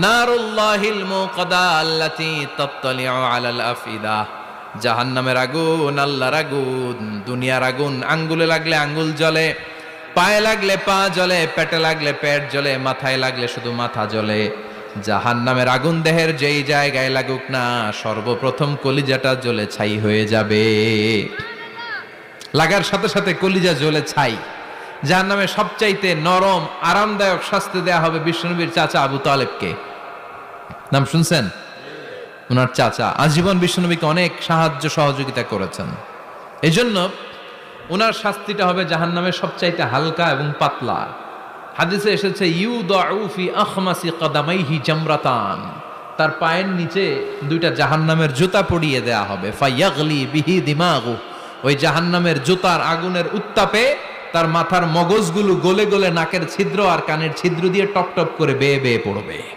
নারুল্লাহিল মুকাদা আল্লাতী তাত্তালিউ আলাল আফইদা। জাহান্নামের আগুন আল্লাহর আগুন, দুনিয়ার আগুন। আঙ্গুলে লাগলে আঙ্গুল জ্বলে, পায়ে লাগলে পা জ্বলে, পেটে লাগলে পেট জ্বলে, মাথায় লাগলে শুধু মাথা জ্বলে। জাহান্নামের আগুন দেহের যেই জায়গায় লাগুক না, সর্বপ্রথম কলিজাটা জ্বলে ছাই হয়ে যাবে। লাগার সাথে সাথে কলিজা জ্বলে ছাই। জাহান্নামে সবচাইতে নরম আরামদায়ক শাস্তি দেয়া হবে বিশ্বনবীর চাচা আবু তালেবকে। নাম শুনছেন? ওনার চাচা আজীবন বিশ্বনবীকে অনেক সাহায্য সহযোগিতা করেছেন। এই জন্য ওনার শাস্তিটা হবে জাহান্নামের সবচাইতে হালকা এবং পাতলা। হাদিসে এসেছে ইউদাউ ফি আখমাসি কদামাইহি জামরাতান, তার পায়ের নিচে দুইটা জাহান্নামের জুতা পরিয়ে দেয়া হবে। ফায়াগলি বিহি দিমাগু, ওই জাহান্নামের জুতার আগুনের উত্তাপে তার মাথার মগজগুলো গলে গলে নাকের ছিদ্র আর কানের ছিদ্র দিয়ে টপ টপ করে বেয়ে বেয়ে পড়বে।